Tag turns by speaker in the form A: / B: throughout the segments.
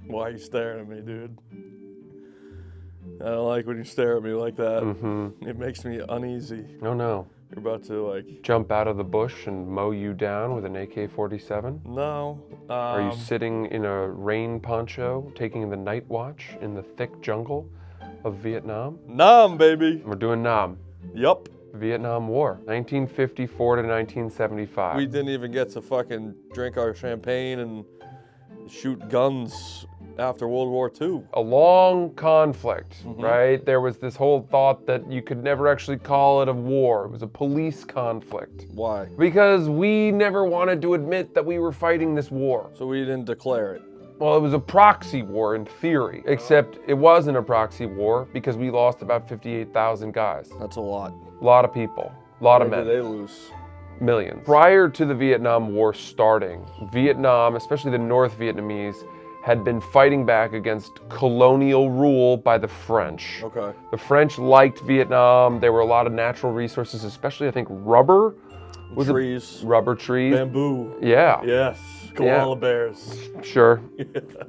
A: Why are you staring at me, dude? I don't like when you stare at me like that.
B: Mm-hmm.
A: It makes me uneasy.
B: Oh no.
A: You're about to, like...
B: Jump out of the bush and mow you down with an AK-47?
A: No.
B: Are you sitting in a rain poncho, taking the night watch in the thick jungle of Vietnam?
A: Nam, baby.
B: We're doing Nam.
A: Yup.
B: Vietnam War, 1954 to 1975.
A: We didn't even get to fucking drink our champagne and shoot guns after World War II.
B: A long conflict, right? There was this whole thought that you could never actually call it a war. It was a police conflict.
A: Why?
B: Because we never wanted to admit that we were fighting this war.
A: So we didn't declare it.
B: Well, it was a proxy war in theory, except it wasn't a proxy war because we lost about 58,000 guys.
A: That's a lot.
B: A lot of people, a lot of men.
A: Did they lose?
B: Millions. Prior to the Vietnam War starting, Vietnam, especially the North Vietnamese, had been fighting back against colonial rule by the French.
A: Okay.
B: The French liked Vietnam. There were a lot of natural resources, especially I think rubber.
A: Trees.
B: Rubber trees.
A: Bamboo.
B: Yeah.
A: Yes. Koala bears.
B: Sure.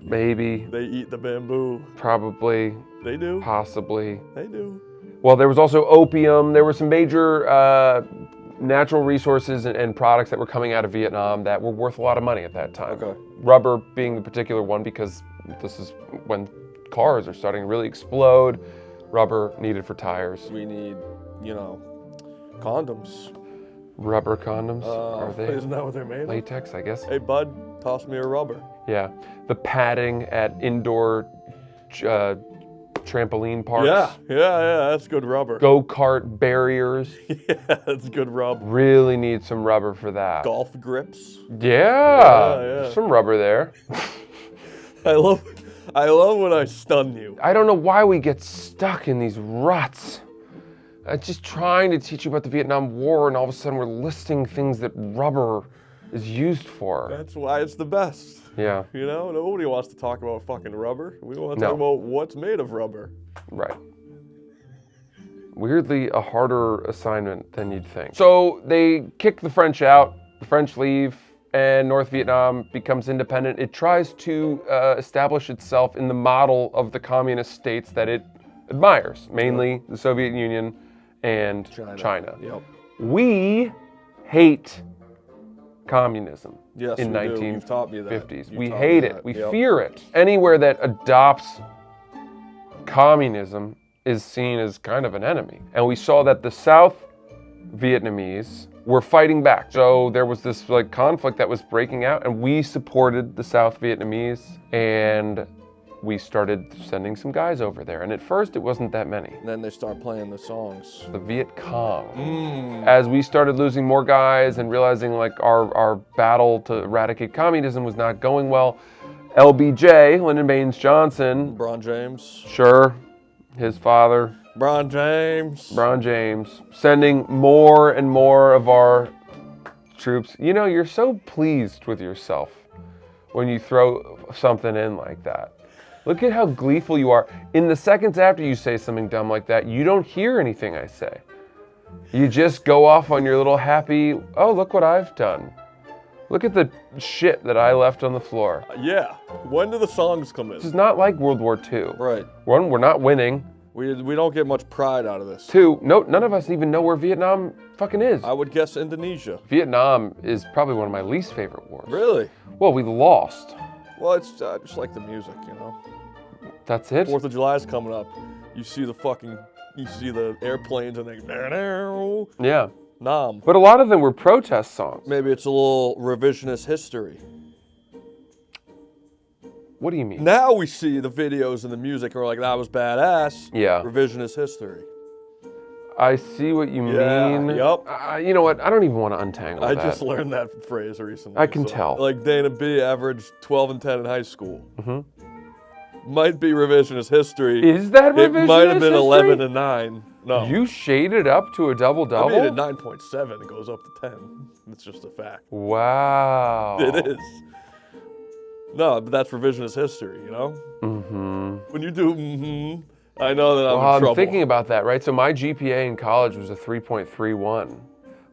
B: Maybe.
A: They eat the bamboo.
B: Probably.
A: They do.
B: Possibly.
A: They do.
B: Well, there was also opium. There were some major natural resources and products that were coming out of Vietnam that were worth a lot of money at that time.
A: Okay.
B: Rubber being the particular one because this is when cars are starting to really explode. Rubber needed for tires.
A: We need, condoms.
B: Rubber condoms, are they?
A: Isn't that what they're made of?
B: Latex, I guess.
A: Hey, bud, toss me a rubber.
B: Yeah. The padding at indoor trampoline parks.
A: Yeah, that's good rubber.
B: Go-kart barriers.
A: Yeah, that's good rub.
B: Really need some rubber for that.
A: Golf grips.
B: Yeah.
A: Yeah.
B: Some rubber there.
A: I love when I stun you.
B: I don't know why we get stuck in these ruts. I'm just trying to teach you about the Vietnam War, and all of a sudden we're listing things that rubber is used for.
A: That's why it's the best.
B: Yeah.
A: Nobody wants to talk about fucking rubber. We want to talk about what's made of rubber.
B: Right. Weirdly, a harder assignment than you'd think. So they kick the French out, the French leave, and North Vietnam becomes independent. It tries to establish itself in the model of the communist states that it admires, mainly the Soviet Union and China.
A: Yep.
B: We hate communism
A: Yes,
B: in
A: we do.
B: 1950s.
A: You've taught me that.
B: We hate it. We fear it. Anywhere that adopts communism is seen as kind of an enemy. And we saw that the South Vietnamese were fighting back. So there was this conflict that was breaking out, and we supported the South Vietnamese, and we started sending some guys over there. And at first, it wasn't that many.
A: And then they start playing the songs.
B: The Viet Cong. As we started losing more guys and realizing our battle to eradicate communism was not going well, LBJ, Lyndon Baines Johnson.
A: Bron James.
B: Sure, his father.
A: Bron James.
B: Sending more and more of our troops. You're so pleased with yourself when you throw something in like that. Look at how gleeful you are. In the seconds after you say something dumb like that, you don't hear anything I say. You just go off on your little happy, oh, look what I've done. Look at the shit that I left on the floor.
A: Yeah. When do the songs come in?
B: This is not like World War II.
A: Right.
B: One, we're not winning.
A: We don't get much pride out of this.
B: Two, none of us even know where Vietnam fucking is.
A: I would guess Indonesia.
B: Vietnam is probably one of my least favorite wars.
A: Really?
B: Well, we lost.
A: Well, it's just like the music,
B: That's it?
A: 4th of July is coming up. You see the airplanes and they,
B: Yeah.
A: Nam.
B: But a lot of them were protest songs.
A: Maybe it's a little revisionist history.
B: What do you mean?
A: Now we see the videos and the music and we're like, that was badass.
B: Yeah.
A: Revisionist history.
B: I see what you mean.
A: Yup.
B: You know what? I don't even want to untangle that.
A: I just learned that phrase recently.
B: I can tell.
A: Like Dana B averaged 12 and 10 in high school. Might be revisionist history.
B: Is that revisionist history?
A: It might have been 11 and 9. No.
B: You shaded up to a double-double?
A: I mean, at 9.7, it goes up to 10. It's just a fact.
B: Wow.
A: It is. No, but that's revisionist history, When you do I know that I'm in trouble.
B: I'm thinking about that, right? So my GPA in college was a 3.31.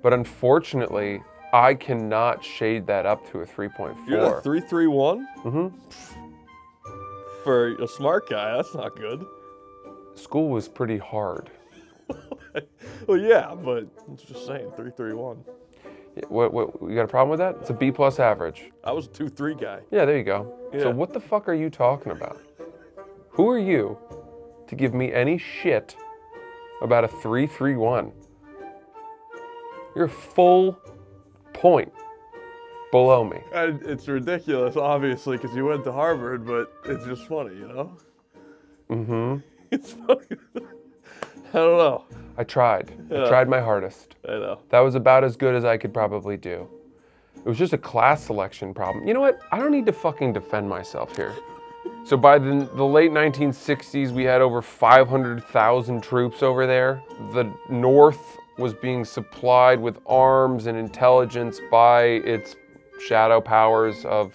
B: But unfortunately, I cannot shade that up to a 3.4.
A: You're at 3.31?
B: Mm-hmm.
A: For a smart guy, that's not good.
B: School was pretty hard.
A: Well, yeah, but I'm just saying, 3.31.
B: What, you got a problem with that? It's a B+ average.
A: I was a 2.3 guy.
B: Yeah, there you go.
A: Yeah.
B: So what the fuck are you talking about? Who are you to give me any shit about a 3.31? You're a full point below me.
A: And it's ridiculous, obviously, because you went to Harvard, but it's just funny, you know?
B: Mm-hmm.
A: It's funny. I don't know.
B: I tried.
A: Yeah.
B: I tried my hardest.
A: I know.
B: That was about as good as I could probably do. It was just a class selection problem. You know what? I don't need to fucking defend myself here. So by the late 1960s, we had over 500,000 troops over there. The North was being supplied with arms and intelligence by its shadow powers of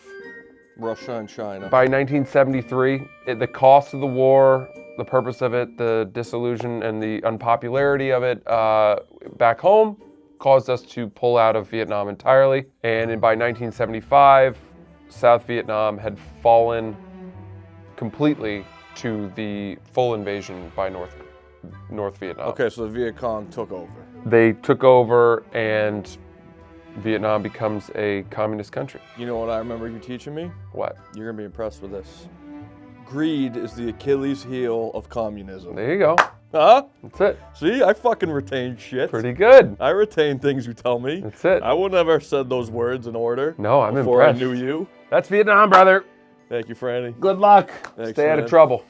A: Russia and China.
B: By 1973, the cost of the war, the purpose of it, the disillusion and the unpopularity of it back home caused us to pull out of Vietnam entirely. And by 1975, South Vietnam had fallen completely to the full invasion by North Vietnam.
A: Okay, so the Viet Cong took over.
B: They took over and Vietnam becomes a communist country.
A: You know what I remember you teaching me?
B: What?
A: You're gonna be impressed with this. Greed is the Achilles heel of communism.
B: There you go.
A: Huh?
B: That's it.
A: See, I fucking retain shit.
B: Pretty good.
A: I retain things you tell me.
B: That's it.
A: I would never have said those words in order.
B: No, I'm
A: before
B: impressed.
A: I knew you.
B: That's Vietnam, brother.
A: Thank you, Frannie.
B: Good luck.
A: Thanks,
B: Stay out
A: man.
B: of trouble.